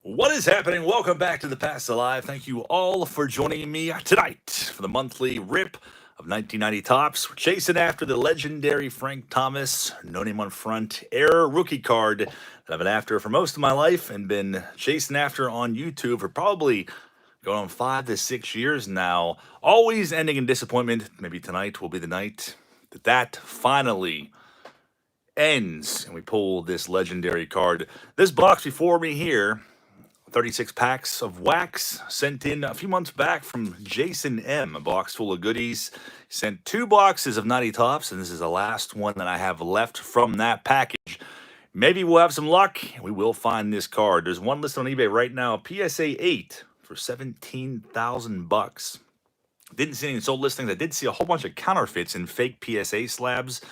What is happening? Welcome back to the Past Alive. Thank you all for joining me tonight for the monthly rip of 1990 Tops. We're chasing after the legendary Frank Thomas, no name on front, era rookie card that I've been after for most of my life and been chasing after on YouTube for probably going on 5 to 6 years now. Always ending in disappointment. Maybe tonight will be the night that finally ends and we pull this legendary card. This box before me here, 36 packs of wax sent in a few months back from Jason M. A box full of goodies. Sent 2 boxes of 90 Tops, and this is the last one that I have left from that package. Maybe we'll have some luck, and we will find this card. There's one listed on eBay right now, PSA 8 for 17,000 bucks. Didn't see any sold listings. I did see a whole bunch of counterfeits and fake PSA slabs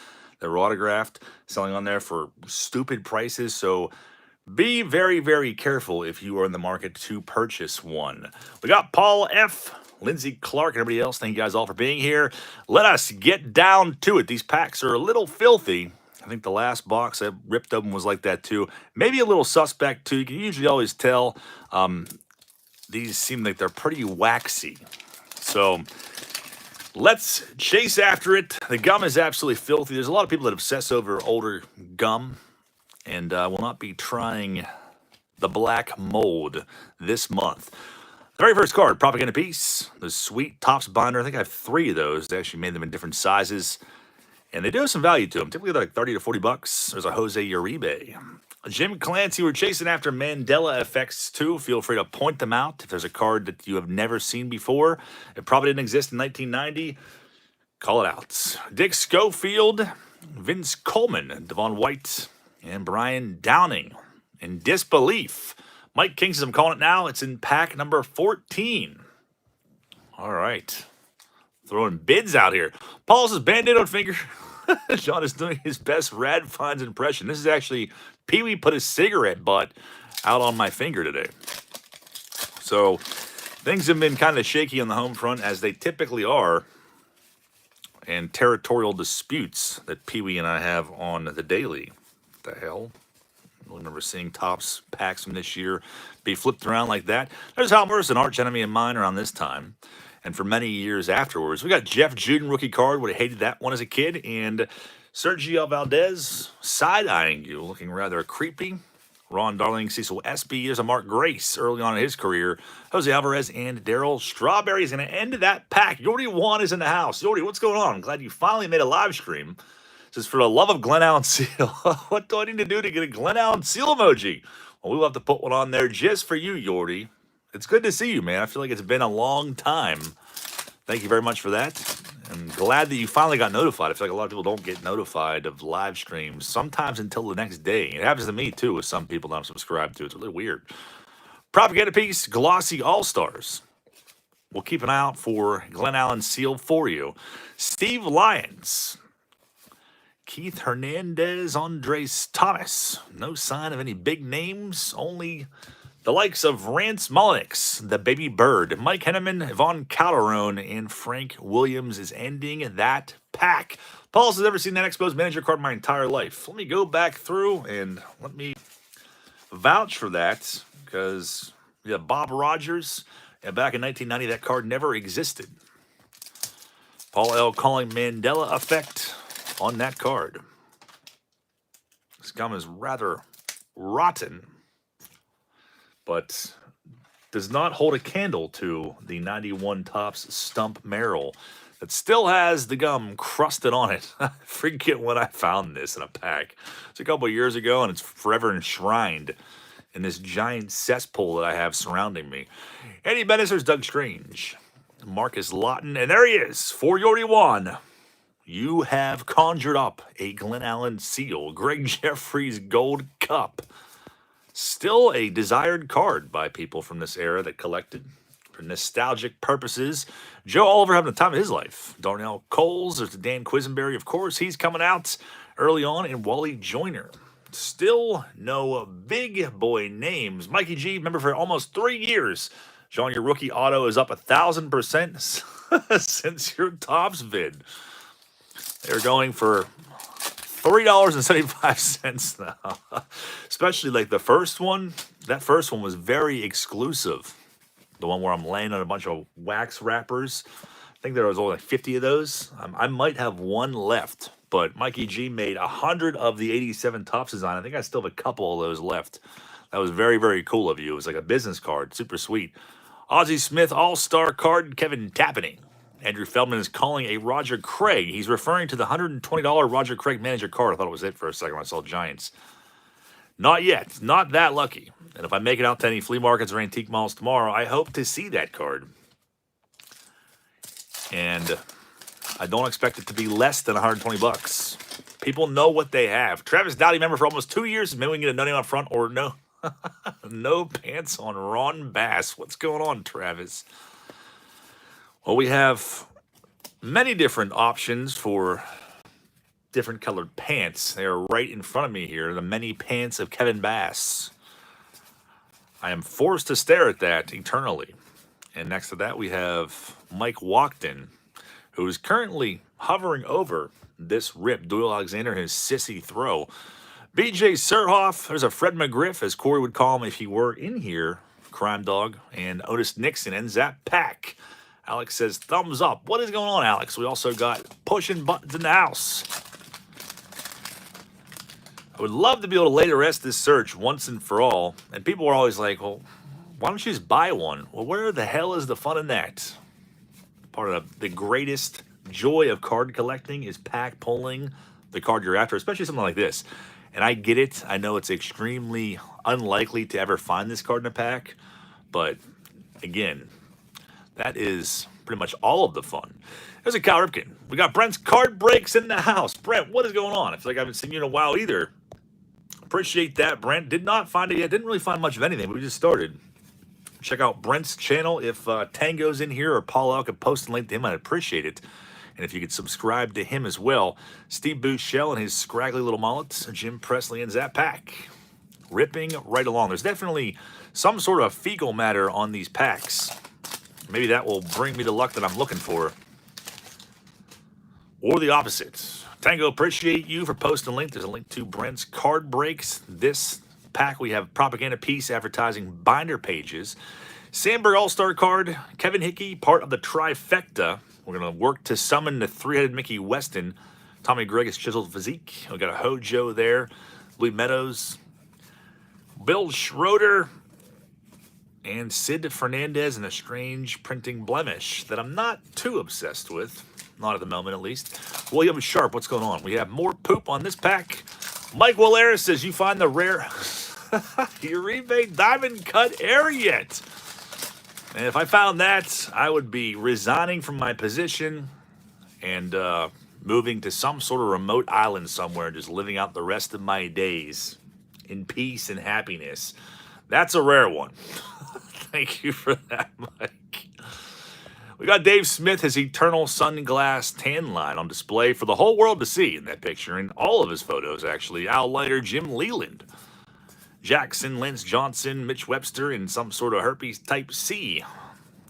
that were autographed, selling on there for stupid prices. So be very, very careful if you are in the market to purchase one. We got Paul F., Lindsey Clark, and everybody else. Thank you guys all for being here. Let us get down to it. These packs are a little filthy. I think the last box I ripped open was like that too. Maybe a little suspect too. You can usually always tell. These seem like they're pretty waxy. So let's chase after it. The gum is absolutely filthy. There's a lot of people that obsess over older gum, and I will not be trying the black mold this month. The very first card, Propaganda Piece, the sweet Topps binder. I think I have 3 of those. They actually made them in different sizes, and they do have some value to them. Typically, they're like 30 to 40 bucks. There's a Jose Uribe. Jim Clancy, we're chasing after Mandela effects too. Feel free to point them out if there's a card that you have never seen before. It probably didn't exist in 1990. Call it out. Dick Schofield, Vince Coleman, Devon White, and Brian Downing. In disbelief. Mike King says, I'm calling it now. It's in pack number 14. All right. Throwing bids out here. Paul says, Band-Aid on finger. Sean is doing his best Rad Finds impression. This is actually Pee-wee put his cigarette butt out on my finger today. So things have been kind of shaky on the home front, as they typically are, and territorial disputes that Pee-wee and I have on the daily. What the hell? I don't remember seeing Topps packs from this year be flipped around like that. There's Hal Morris, an arch enemy of mine around this time, and for many years afterwards. We got Jeff Juden rookie card. Would have hated that one as a kid. And Sergio Valdez side-eyeing you, looking rather creepy. Ron Darling, Cecil Espy, here's a Mark Grace early on in his career. Jose Alvarez and Daryl Strawberry is going to end that pack. Yordi Juan is in the house. Yordi, what's going on? I'm glad you finally made a live stream. This is for the love of Glen Allen Seal. What do I need to do to get a Glen Allen Seal emoji? Well, we'll have to put one on there just for you, Yordi. It's good to see you, man. I feel like it's been a long time. Thank you very much for that. I'm glad that you finally got notified. I feel like a lot of people don't get notified of live streams, sometimes until the next day. It happens to me, too, with some people that I'm subscribed to. It's really weird. Propaganda Piece, Glossy All-Stars. We'll keep an eye out for Glen Allen Seal for you. Steve Lyons. Keith Hernandez, Andres Thomas. No sign of any big names, only the likes of Rance Mulliniks, the baby bird. Mike Henneman, Yvonne Calderon, and Frank Williams is ending that pack. Paul has never seen that Expos manager card my entire life. Let me go back through and let me vouch for that, because yeah, Bob Rogers, back in 1990, that card never existed. Paul L. calling Mandela effect on that card. This gum is rather rotten, but does not hold a candle to the 91 Topps Stump Merrill that still has the gum crusted on it. I forget when I found this in a pack. It's a couple of years ago, and it's forever enshrined in this giant cesspool that I have surrounding me. Eddie Bennisser's Doug Strange. Marcus Lawton, and there he is, for Yordi Juan. You have conjured up a Glen Allen Seal, Greg Jeffries Gold Cup. Still a desired card by people from this era that collected for nostalgic purposes. Joe Oliver having the time of his life. Darnell Coles, there's Dan Quisenberry, of course. He's coming out early on, and Wally Joyner. Still no big boy names. Mikey G, remember for almost 3 years. Sean, your rookie auto is up 1,000% since your Topps vid. They're going for $3.75 now. Especially like the first one. That first one was very exclusive. The one where I'm laying on a bunch of wax wrappers. I think there was only like 50 of those. I might have one left, but Mikey G made 100 of the 87 Topps design. I think I still have a couple of those left. That was very, very cool of you. It was like a business card. Super sweet. Ozzie Smith All-Star card, Kevin Tappaney. Andrew Feldman is calling a Roger Craig. He's referring to the $120 Roger Craig manager card. I thought it was it for a second when I saw Giants. Not yet. Not that lucky. And if I make it out to any flea markets or antique malls tomorrow, I hope to see that card. And I don't expect it to be less than $120. People know what they have. Travis Dowdy, member for almost 2 years. Maybe we can get a nutting on front or no. No pants on Ron Bass. What's going on, Travis? Well, we have many different options for different colored pants. They are right in front of me here. The many pants of Kevin Bass. I am forced to stare at that eternally. And next to that, we have Mike Walkden, who is currently hovering over this rip. Doyle Alexander, his sissy throw. BJ Surhoff, there's a Fred McGriff, as Corey would call him if he were in here. Crime Dog, and Otis Nixon, and Zap Pack. Alex says, thumbs up. What is going on, Alex? We also got pushing buttons in the house. I would love to be able to lay to rest this search once and for all. And people are always like, well, why don't you just buy one? Well, where the hell is the fun in that? Part of the greatest joy of card collecting is pack pulling the card you're after, especially something like this. And I get it. I know it's extremely unlikely to ever find this card in a pack. But, again, that is pretty much all of the fun. There's a Cal Ripken. We got Brent's card breaks in the house. Brent, what is going on? I feel like I haven't seen you in a while either. Appreciate that, Brent. Did not find it yet. Didn't really find much of anything. We just started. Check out Brent's channel. If Tango's in here or Paul L could post a link to him, I'd appreciate it. And if you could subscribe to him as well. Steve Bouchel and his scraggly little mullet. Jim Presley and Zap Pack. Ripping right along. There's definitely some sort of fecal matter on these packs. Maybe that will bring me the luck that I'm looking for. Or the opposite. Tango, appreciate you for posting a link. There's a link to Brent's card breaks. This pack, we have propaganda piece advertising binder pages. Sandberg All-Star card. Kevin Hickey, part of the trifecta. We're going to work to summon the three-headed Mickey Weston. Tommy Gregus chiseled physique. We got a Hojo there. Louis Meadows. Bill Schroeder. And Sid Fernandez, and a strange printing blemish that I'm not too obsessed with. Not at the moment, at least. William Sharp, what's going on? We have more poop on this pack. Mike Wallaris says, you find the rare Uribe Diamond Cut Air yet? And if I found that, I would be resigning from my position and moving to some sort of remote island somewhere, just living out the rest of my days in peace and happiness. That's a rare one. Thank you for that, Mike. We got Dave Smith, his eternal sunglass tan line on display for the whole world to see in that picture, and all of his photos, actually. Al Leiter, Jim Leland, Jackson, Lance Johnson, Mitch Webster, in some sort of herpes type C,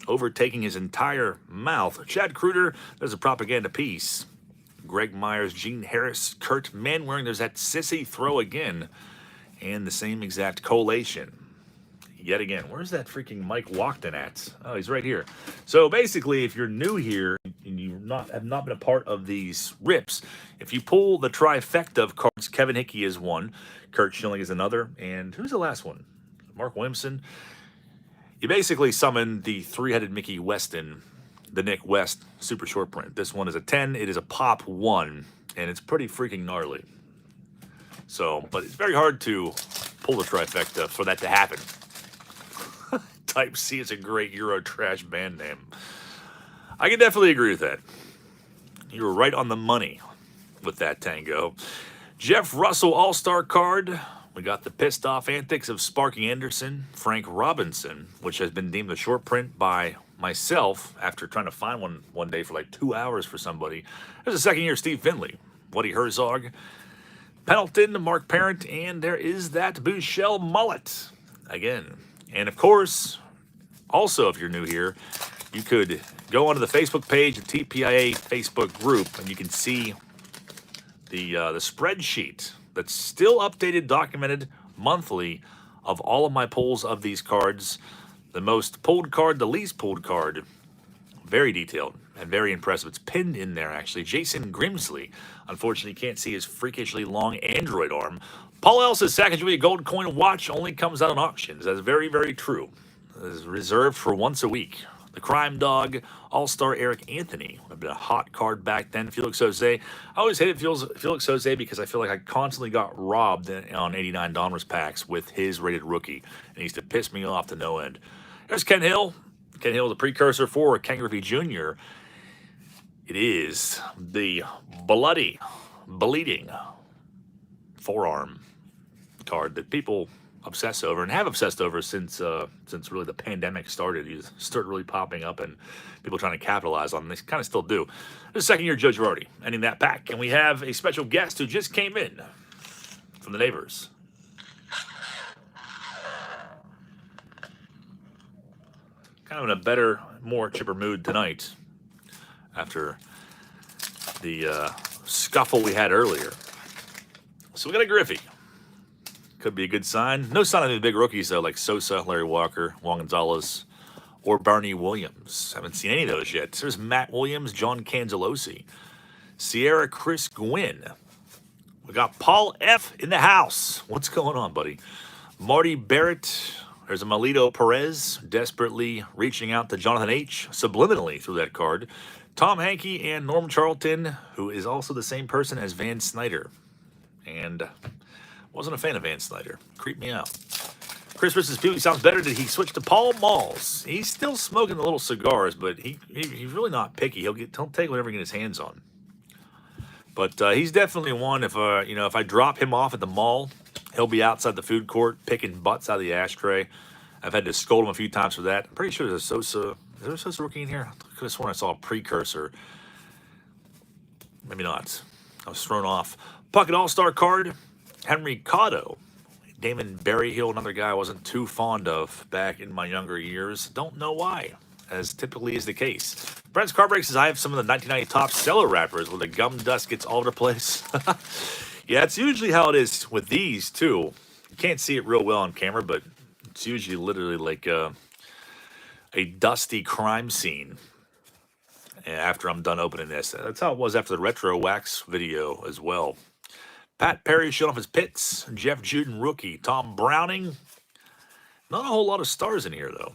overtaking his entire mouth. Chad Kruger, there's a propaganda piece. Greg Myers, Gene Harris, Kurt Manwaring, there's that sissy throw again, and the same exact collation. Yet again, where's that freaking Mike Walkden at? Oh, he's right here. So basically, if you're new here and you have not been a part of these rips, if you pull the trifecta of cards, Kevin Hickey is one, Kurt Schilling is another, and who's the last one? Mark Williamson. You basically summon the three-headed Mickey Weston, the Nick West super short print. This one is a 10. It is a pop 1, and it's pretty freaking gnarly. So, but it's very hard to pull the trifecta for that to happen. Type C is a great Euro trash band name. I can definitely agree with that. You were right on the money with that, Tango. Jeff Russell All-Star card. We got the pissed off antics of Sparky Anderson, Frank Robinson, which has been deemed a short print by myself after trying to find one day for like 2 hours for somebody. There's a second year Steve Finley, Woody Herzog, Pendleton, Mark Parent, and there is that Bouchel mullet again. And of course, also, if you're new here, you could go onto the Facebook page, the TPIA Facebook group, and you can see the spreadsheet that's still updated, documented monthly of all of my pulls of these cards. The most pulled card, the least pulled card. Very detailed and very impressive. It's pinned in there, actually. Jason Grimsley. Unfortunately, you can't see his freakishly long Android arm. Paul Ellis' Sacagawea Gold Coin Watch only comes out on auctions. That's very, very true. It is reserved for once a week. The Crime Dog, All-Star Eric Anthony. Would have been a hot card back then. Felix Jose. I always hated Felix Jose because I feel like I constantly got robbed on 89 Donruss packs with his rated rookie. And he used to piss me off to no end. There's Ken Hill. Ken Hill is a precursor for Ken Griffey Jr. It is the bleeding forearm card that people obsess over and have obsessed over since really the pandemic started. You started really popping up and people trying to capitalize on them. They kind of still do. This is second year Joe Girardi ending that pack. And we have a special guest who just came in from the neighbors. Kind of in a better, more chipper mood tonight after the scuffle we had earlier. So we got a Griffey. Could be a good sign. No sign of the big rookies, though, like Sosa, Larry Walker, Juan Gonzalez, or Bernie Williams. Haven't seen any of those yet. There's Matt Williams, John Cangelosi, Sierra Chris Gwynn. We got Paul F. in the house. What's going on, buddy? Marty Barrett. There's a Melito Perez desperately reaching out to Jonathan H. subliminally through that card. Tom Hankey and Norm Charlton, who is also the same person as Van Snyder. And wasn't a fan of Van Snyder. Creeped me out. Chris versus Pee Wee sounds better. Did he switch to Paul Malls? He's still smoking the little cigars, but he's really not picky. He'll take whatever he can get his hands on. But he's definitely one. If I drop him off at the mall, he'll be outside the food court picking butts out of the ashtray. I've had to scold him a few times for that. I'm pretty sure there's a Sosa. Is there a Sosa rookie in here? I could have sworn I saw a precursor. Maybe not. I was thrown off. Puckett All-Star card. Henry Cotto. Damon Berryhill, another guy I wasn't too fond of back in my younger years. Don't know why, as typically is the case. Brent's Card Break says, I have some of the 1990 top cellar wrappers where the gum dust gets all over the place. Yeah, it's usually how it is with these, too. You can't see it real well on camera, but it's usually literally like a dusty crime scene after I'm done opening this. That's how it was after the Retro Wax video as well. Pat Perry showing off his pits. Jeff Juden rookie. Tom Browning. Not a whole lot of stars in here, though.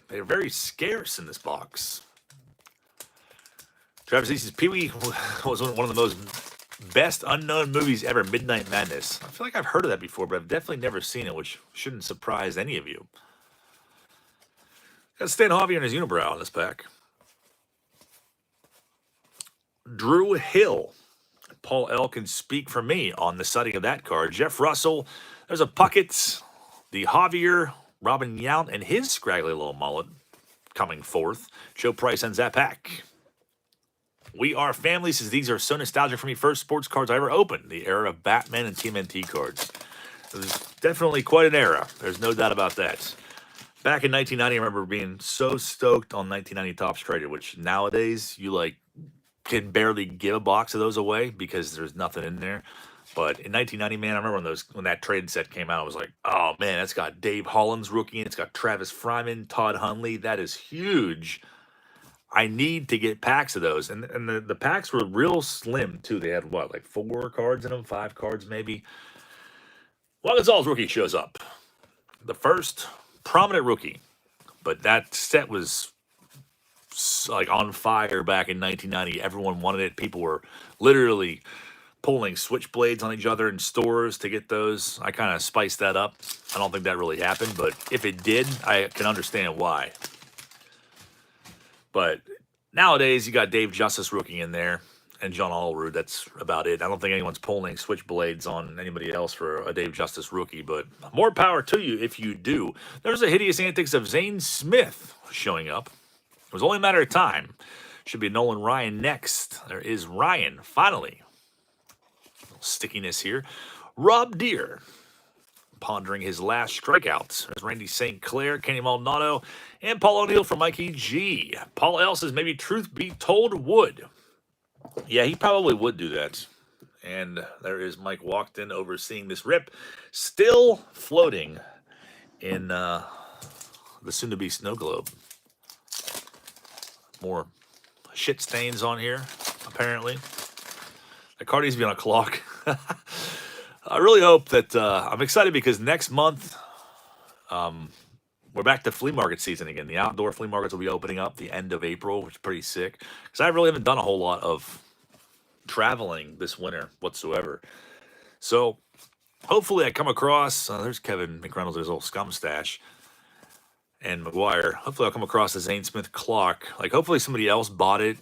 They're very scarce in this box. Travis East's Pee Wee was one of the most best unknown movies ever, Midnight Madness. I feel like I've heard of that before, but I've definitely never seen it, which shouldn't surprise any of you. Got Stan Javier and his unibrow in this pack. Drew Hill. Paul L. can speak for me on the setting of that card. Jeff Russell. There's a Puckett. The Javier, Robin Yount, and his scraggly little mullet coming forth. Joe Price ends that pack. We Are Family says these are so nostalgic for me. First sports cards I ever opened. The era of Batman and TMNT cards. It was definitely quite an era. There's no doubt about that. Back in 1990, I remember being so stoked on 1990 Topps Traded, which nowadays you can barely give a box of those away because there's nothing in there. But in 1990, man, I remember when that trade set came out, I was like, oh, man, that's got Dave Hollins rookie, and it's got Travis Fryman, Todd Hundley. That is huge. I need to get packs of those. And the packs were real slim, too. They had, 4 cards in them, 5 cards maybe. Juan Gonzalez rookie shows up. The first prominent rookie. But that set was on fire back in 1990. Everyone wanted it. People were literally pulling switchblades on each other in stores to get those. I kind of spiced that up. I don't think that really happened, but if it did, I can understand why. But nowadays, you got Dave Justice rookie in there and John Allrood. That's about it. I don't think anyone's pulling switchblades on anybody else for a Dave Justice rookie, but more power to you if you do. There's a Hideous Antics of Zane Smith showing up. It was only a matter of time. Should be Nolan Ryan next. There is Ryan, finally. A little stickiness here. Rob Deere, pondering his last strikeouts. There's Randy St. Clair, Kenny Maldonado, and Paul O'Neill from Mikey G. Paul L says maybe truth be told would. Yeah, he probably would do that. And there is Mike Walkton overseeing this rip, still floating in the soon-to-be snow globe. More shit stains on here, apparently. The card needs to be on a clock. I really hope that I'm excited because next month we're back to flea market season again. The outdoor flea markets will be opening up the end of April, which is pretty sick. Because I really haven't done a whole lot of traveling this winter whatsoever. So hopefully I come across, there's Kevin McReynolds, his little scum stash, and McGuire. Hopefully I'll come across the Zane Smith clock. Like hopefully somebody else bought it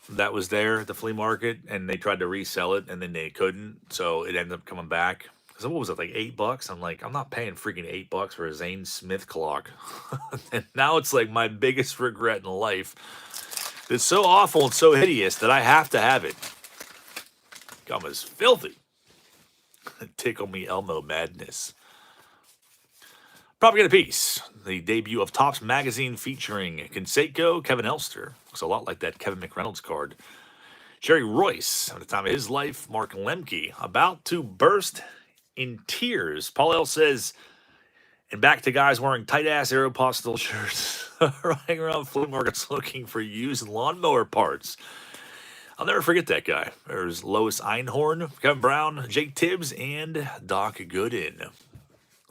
that was there at the flea market and they tried to resell it and then they couldn't. So it ended up coming back. So what was it, like $8? I'm like, I'm not paying freaking $8 for a Zane Smith clock. And now it's like my biggest regret in life. It's so awful and so hideous that I have to have it. Gum is filthy. Tickle me Elmo madness. Propaganda Piece, the debut of Topps Magazine featuring Canseco, Kevin Elster. Looks a lot like that Kevin McReynolds card. Jerry Royce, at the time of his life. Mark Lemke, about to burst in tears. Paul L. says, and back to guys wearing tight-ass Aeropostale shirts, running around flea markets looking for used lawnmower parts. I'll never forget that guy. There's Lois Einhorn, Kevin Brown, Jake Tibbs, and Doc Gooden.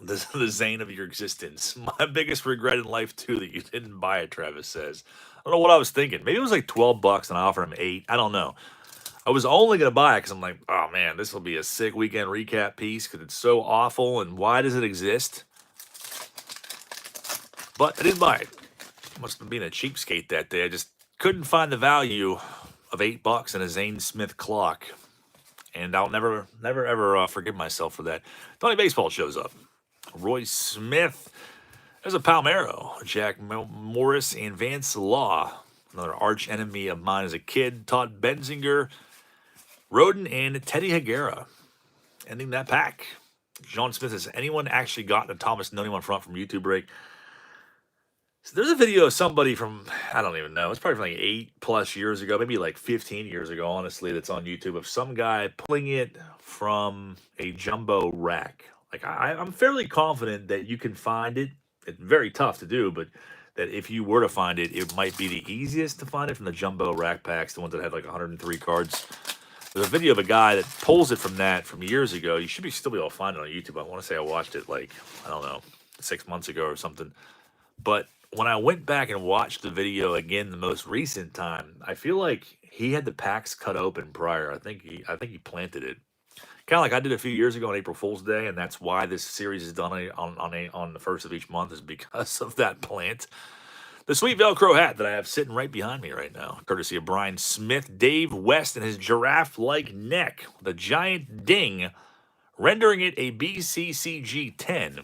The Zane of your existence. My biggest regret in life, too, that you didn't buy it, Travis says. I don't know what I was thinking. Maybe it was like $12 and I offered him $8. I don't know. I was only going to buy it because I'm like, oh, man, this will be a sick weekend recap piece because it's so awful and why does it exist? But I didn't buy it. Must have been a cheapskate that day. I just couldn't find the value of $8 in a Zane Smith clock. And I'll never, ever forgive myself for that. Tony Baseball shows up. Roy Smith. There's a Palmero. Jack Morris and Vance Law. Another arch enemy of mine as a kid. Todd Benzinger. Roden and Teddy Higuera. Ending that pack. John Smith, has anyone actually gotten a Thomas Nnof on front from YouTube break? So there's a video of somebody from, I don't even know, it's probably from like 8+ years ago, maybe like 15 years ago, honestly, that's on YouTube of some guy pulling it from a jumbo rack. Like, I'm fairly confident that you can find it. It's very tough to do, but that if you were to find it, it might be the easiest to find it from the jumbo rack packs, the ones that had like 103 cards. There's a video of a guy that pulls it from that from years ago. You should still be able to find it on YouTube. I want to say I watched it like, I don't know, 6 months ago or something. But when I went back and watched the video again the most recent time, I feel like he had the packs cut open prior. I think he planted it. Kind of like I did a few years ago on April Fool's Day, and that's why this series is done on the first of each month, is because of that plant. The sweet Velcro hat that I have sitting right behind me right now, courtesy of Brian Smith. Dave West and his giraffe-like neck, the giant ding, rendering it a BCCG 10.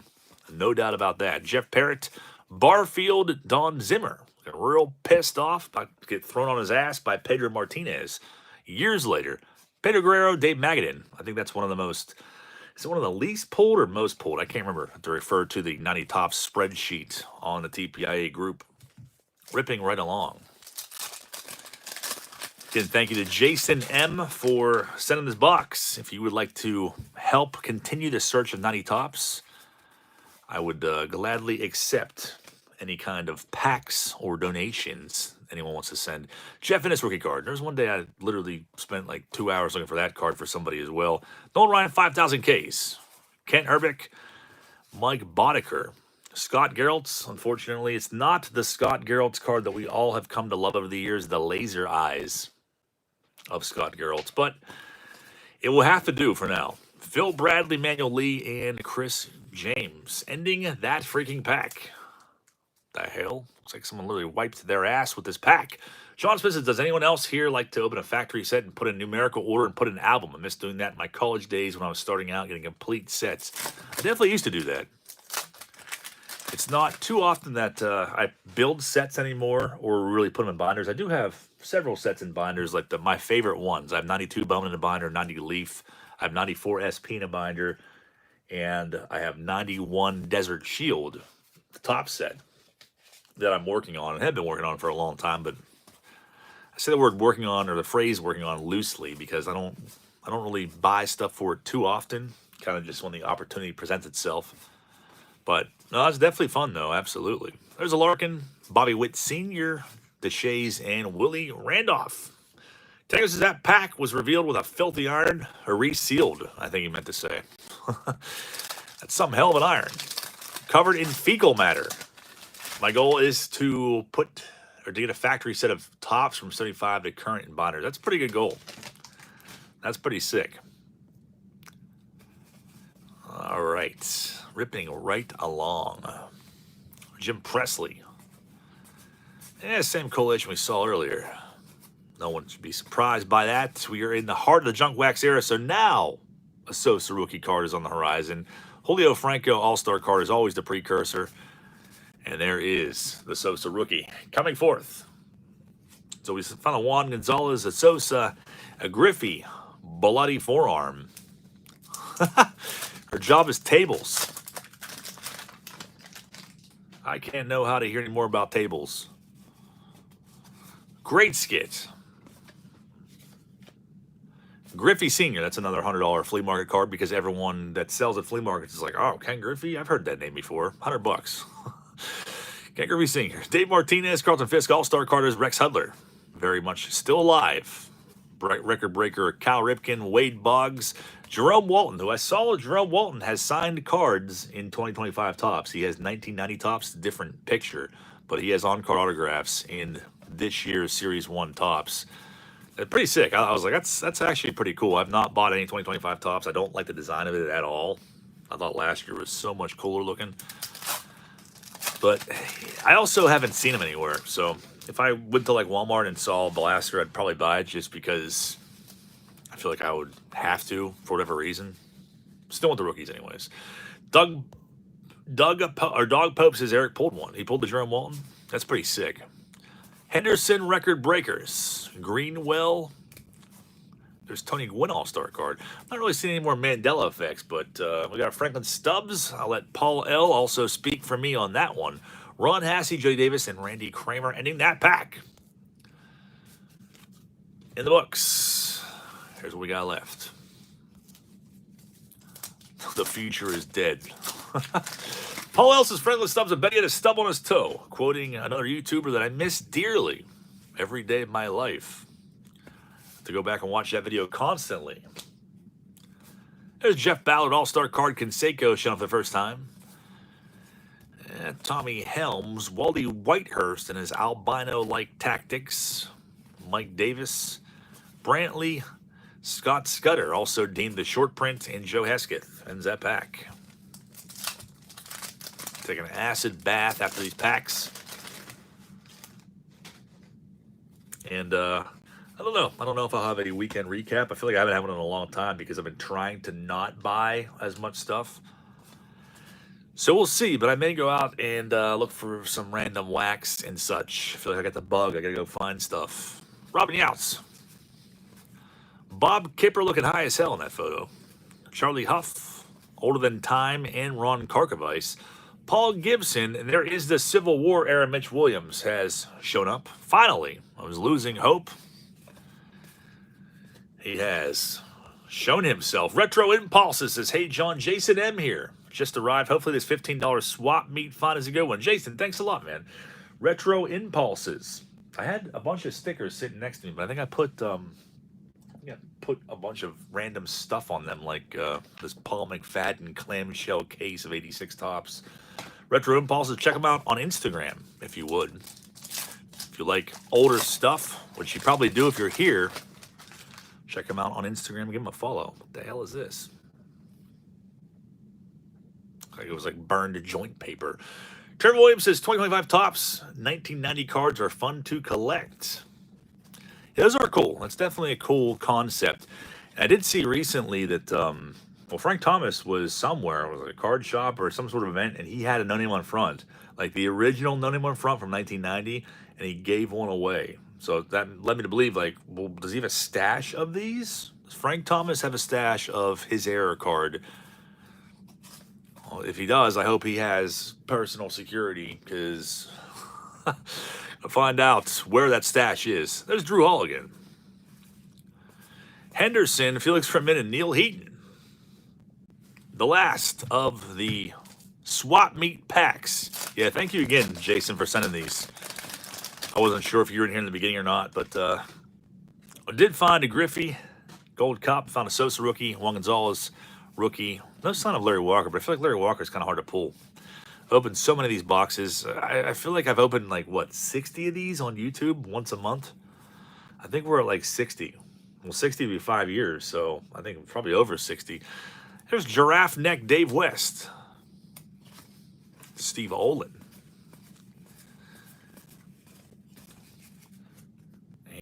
No doubt about that. Jeff Parrott, Barfield, Don Zimmer, real pissed off, about to get thrown on his ass by Pedro Martinez. Years later, Pedro Guerrero, Dave Magadan. I think that's one of the most, is it one of the least pulled or most pulled? I can't remember, to refer to the 90 Topps spreadsheet on the TPIA group. Ripping right along. Again, thank you to Jason M. for sending this box. If you would like to help continue the search of 90 Topps, I would gladly accept any kind of packs or donations anyone wants to send. Jeff Innes rookie card. There's one day I literally spent like 2 hours looking for that card for somebody as well. Nolan Ryan, 5,000 Ks. Kent Herbick, Mike Boddicker. Scott Geralt's, unfortunately, it's not the Scott Geralt's card that we all have come to love over the years, the laser eyes of Scott Geralt's, but it will have to do for now. Phil Bradley, Manuel Lee, and Chris James, ending that freaking pack. The hell? Looks like someone literally wiped their ass with this pack. Sean Smith says, does anyone else here like to open a factory set and put in numerical order and put an album? I miss doing that in my college days when I was starting out, getting complete sets. I definitely used to do that. It's not too often that I build sets anymore or really put them in binders. I do have several sets in binders, like my favorite ones. I have 92 Bowman in a binder, 90 Leaf. I have 94 SP in a binder, and I have 91 Desert Shield, the top set that I'm working on and have been working on for a long time. But I say the word working on, or the phrase working on, loosely because I don't I don't really buy stuff for it too often, kind of just when the opportunity presents itself. But no, it's definitely fun, though. Absolutely. There's a Larkin, Bobby Witt Sr., DeShays, and Willie Randolph. Texas, that pack was revealed with a filthy iron, or resealed, I think he meant to say. That's some hell of an iron. Covered in fecal matter. My goal is to get a factory set of tops from 75 to current in binders. That's a pretty good goal. That's pretty sick. All right. Ripping right along. Jim Presley. Yeah, same collation we saw earlier. No one should be surprised by that. We are in the heart of the junk wax era, so now a Sosa rookie card is on the horizon. Julio Franco All-Star card is always the precursor. And there is the Sosa rookie coming forth. So we found a Juan Gonzalez, a Sosa, a Griffey, bloody forearm. Her job is tables. I can't know how to hear any more about tables. Great skit. Griffey Sr., that's another $100 flea market card because everyone that sells at flea markets is like, oh, Ken Griffey? I've heard that name before. $100. Ken Griffey Sr. Dave Martinez, Carlton Fisk, All-Star carders, Rex Hudler. Very much still alive. Record breaker Cal Ripken, Wade Boggs, Jerome Walton, who I saw Jerome Walton has signed cards in 2025 tops. He has 1990 tops, different picture, but he has on-card autographs in this year's Series 1 tops. Pretty sick. I was like, that's actually pretty cool. I've not bought any 2025 tops. I don't like the design of it at all. I thought last year was so much cooler looking. But I also haven't seen them anywhere. So if I went to like Walmart and saw a Blaster, I'd probably buy it just because I feel like I would have to for whatever reason. Still want the rookies anyways. Dog Pope says Eric pulled one. He pulled the Jerome Walton. That's pretty sick. Henderson record breakers. Greenwell. There's Tony Gwynn All-Star card. I'm not really seeing any more Mandela effects, but we got Franklin Stubbs. I'll let Paul L. also speak for me on that one. Ron Hassey, Joey Davis, and Randy Kramer ending that pack. In the books. Here's what we got left. The future is dead. Paul L. says Franklin Stubbs, I bet he had a stub on his toe. Quoting another YouTuber that I miss dearly every day of my life. To go back and watch that video constantly. There's Jeff Ballard, All-Star card, Canseco shown for the first time. And Tommy Helms, Wally Whitehurst and his albino-like tactics. Mike Davis, Brantley, Scott Scudder, also deemed the short print, and Joe Hesketh ends that pack. Take an acid bath after these packs. And I don't know. I don't know if I'll have a weekend recap. I feel like I haven't had one in a long time because I've been trying to not buy as much stuff. So we'll see, but I may go out and look for some random wax and such. I feel like I got the bug. I got to go find stuff. Robin Youts. Bob Kipper looking high as hell in that photo. Charlie Huff, Older Than Time, and Ron Karkovice. Paul Gibson, and there is the Civil War era Mitch Williams has shown up. Finally, I was losing hope. He has shown himself. Retro Impulses says, hey, John, Jason M here. Just arrived. Hopefully this $15 swap meet fun is a good one. Jason, thanks a lot, man. Retro Impulses. I had a bunch of stickers sitting next to me, but I think I put a bunch of random stuff on them, like this Paul McFadden clamshell case of 86 tops. Retro Impulses, check them out on Instagram, if you would. If you like older stuff, which you probably do if you're here, check them out on Instagram and give them a follow. What the hell is this? Like it was like burned joint paper. Trevor Williams says 2025 tops, 1990 cards are fun to collect. Yeah, those are cool. That's definitely a cool concept. And I did see recently that, Frank Thomas was somewhere, it was like a card shop or some sort of event, and he had a No Name on front, like the original No Name on front from 1990, and he gave one away. So that led me to believe, like, well, does he have a stash of these? Does Frank Thomas have a stash of his error card? Well, if he does, I hope he has personal security, because I'll find out where that stash is. There's Drew Hall again. Henderson, Felix Fermin, and Neil Heaton. The last of the swap meet packs. Yeah, thank you again, Jason, for sending these. I wasn't sure if you were in here in the beginning or not, but I did find a Griffey Gold Cup, found a Sosa rookie, Juan Gonzalez rookie. No sign of Larry Walker, but I feel like Larry Walker is kind of hard to pull. I've opened so many of these boxes. I feel like I've opened like, what, 60 of these on YouTube once a month? I think we're at like 60. Well, 60 would be 5 years, so I think probably over 60. Here's Giraffe Neck Dave West. Steve Olin.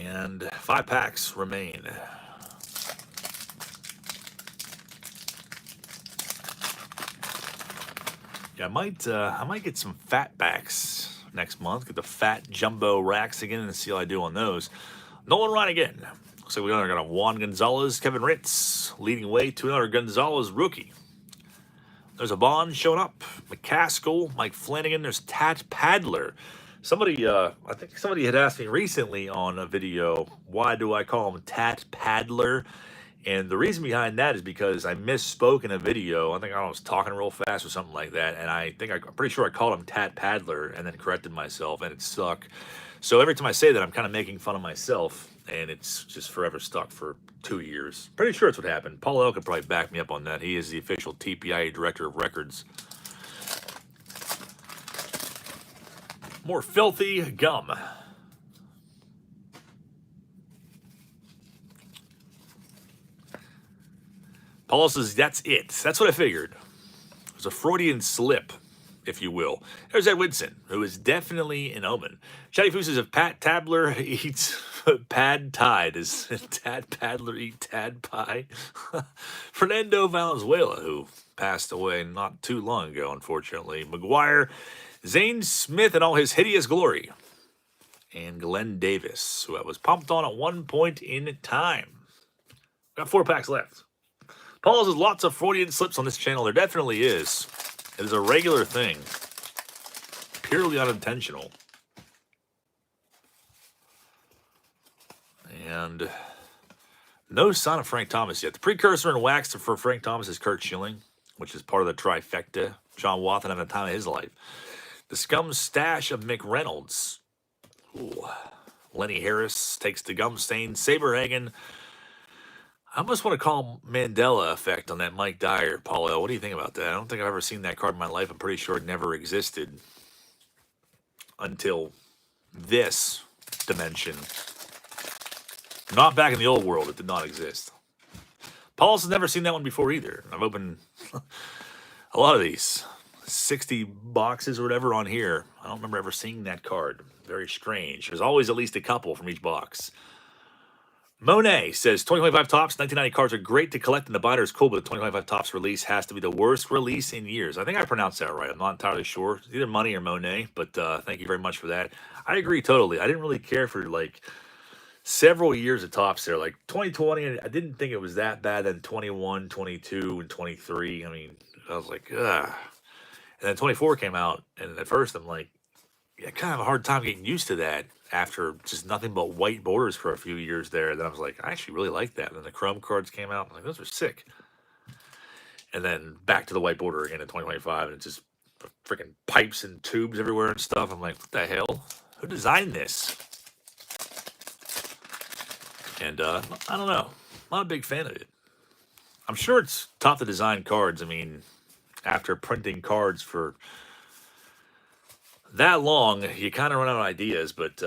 And 5 packs remain. Yeah, I might get some fat backs next month. Get the fat jumbo racks again and see how I do on those. Nolan Ryan again. Looks like we got a Juan Gonzalez, Kevin Ritz leading way to another Gonzalez rookie. There's a Bond showing up. McCaskill, Mike Flanagan. There's Tat Padler. Somebody, I think somebody had asked me recently on a video, why do I call him Tat Padler? And the reason behind that is because I misspoke in a video. I think I was talking real fast or something like that. And I'm pretty sure I called him Tat Padler and then corrected myself, and it stuck. So every time I say that, I'm kind of making fun of myself, and it's just forever stuck for 2 years. Pretty sure that's what happened. Paul L could probably back me up on that. He is the official TPIA Director of Records. More filthy gum. Paul says, that's it. That's what I figured. It was a Freudian slip, if you will. There's Ed Woodson, who is definitely an omen. Chatty Foo says, if Pat Tabler eats pad tide, does Tad Padler eat tad pie? Fernando Valenzuela, who passed away not too long ago, unfortunately. McGuire, Zane Smith in all his hideous glory. And Glenn Davis, who I was pumped on at one point in time. Got 4 packs left. Paul says lots of Freudian slips on this channel. There definitely is. It is a regular thing. Purely unintentional. And no sign of Frank Thomas yet. The precursor in wax for Frank Thomas is Kurt Schilling, which is part of the trifecta. John Wathan at the time of his life. The scum stash of Mick Reynolds. Ooh. Lenny Harris takes the gum stain. Saberhagen. I almost want to call Mandela effect on that Mike Dyer, Paul L. What do you think about that? I don't think I've ever seen that card in my life. I'm pretty sure it never existed until this dimension. Not back in the old world. It did not exist. Paul's never seen that one before either. I've opened a lot of these. 60 boxes or whatever on here. I don't remember ever seeing that card. Very strange. There's always at least a couple from each box. Monet says 2025 Topps 1990 cards are great to collect and the binder is cool, but the 2025 Topps release has to be the worst release in years. I think I pronounced that right. I'm not entirely sure. It's either Money or Monet, but thank you very much for that. I agree totally. I didn't really care for like several years of Topps there. Like 2020, I didn't think it was that bad. Then 21, 22, and 23. I mean, I was like, ugh. And then 24 came out, and at first I'm like, yeah, kind of have a hard time getting used to that after just nothing but white borders for a few years there. And then I was like, I actually really like that. And then the Chrome cards came out. I'm like, those are sick. And then back to the white border again in 2025, and it's just freaking pipes and tubes everywhere and stuff. I'm like, what the hell? Who designed this? And I don't know. I'm not a big fan of it. I'm sure it's tough to design cards. I mean, after printing cards for that long, you kind of run out of ideas, but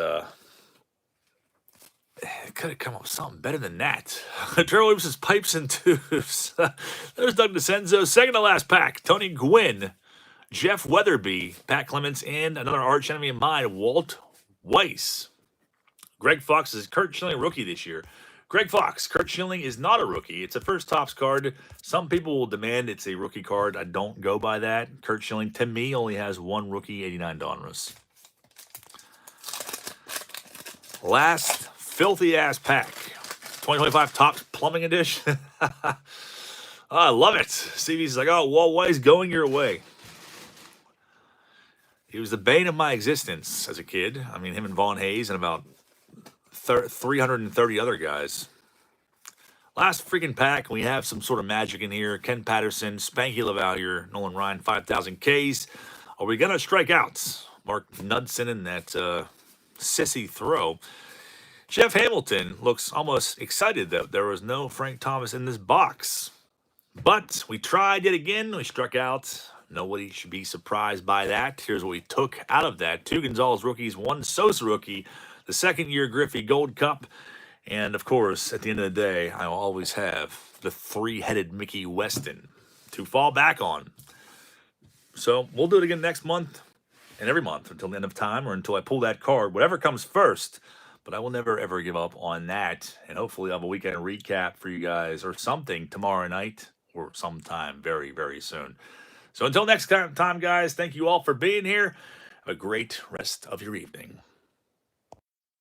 it could have come up with something better than that. Trevor Williams' pipes and tubes. There's Doug DeCenzo, second to last pack. Tony Gwynn, Jeff Weatherby, Pat Clements, and another arch enemy of mine, Walt Weiss. Greg Fox is Kurt Schilling rookie this year. Greg Fox, Kurt Schilling is not a rookie. It's a first Topps card. Some people will demand it's a rookie card. I don't go by that. Kurt Schilling, to me, only has one rookie, 89 Donruss. Last filthy-ass pack. 2025 Topps Plumbing Edition. Oh, I love it. CV's like, oh, Walt Weiss going your way. He was the bane of my existence as a kid. I mean, him and Vaughn Hayes and about 330 other guys. Last freaking pack, we have some sort of magic in here. Ken Patterson, Spanky LaValliere, Nolan Ryan, 5,000 Ks. Are we going to strike out? Mark Knudsen in that sissy throw. Jeff Hamilton looks almost excited that there was no Frank Thomas in this box. But we tried yet again. We struck out. Nobody should be surprised by that. Here's what we took out of that. 2 Gonzalez rookies, 1 Sosa rookie, the second-year Griffey Gold Cup, and, of course, at the end of the day, I will always have the 3-headed Mickey Weston to fall back on. So we'll do it again next month and every month until the end of time or until I pull that card, whatever comes first. But I will never, ever give up on that. And hopefully I'll have a weekend recap for you guys or something tomorrow night or sometime very, very soon. So until next time, guys, thank you all for being here. Have a great rest of your evening.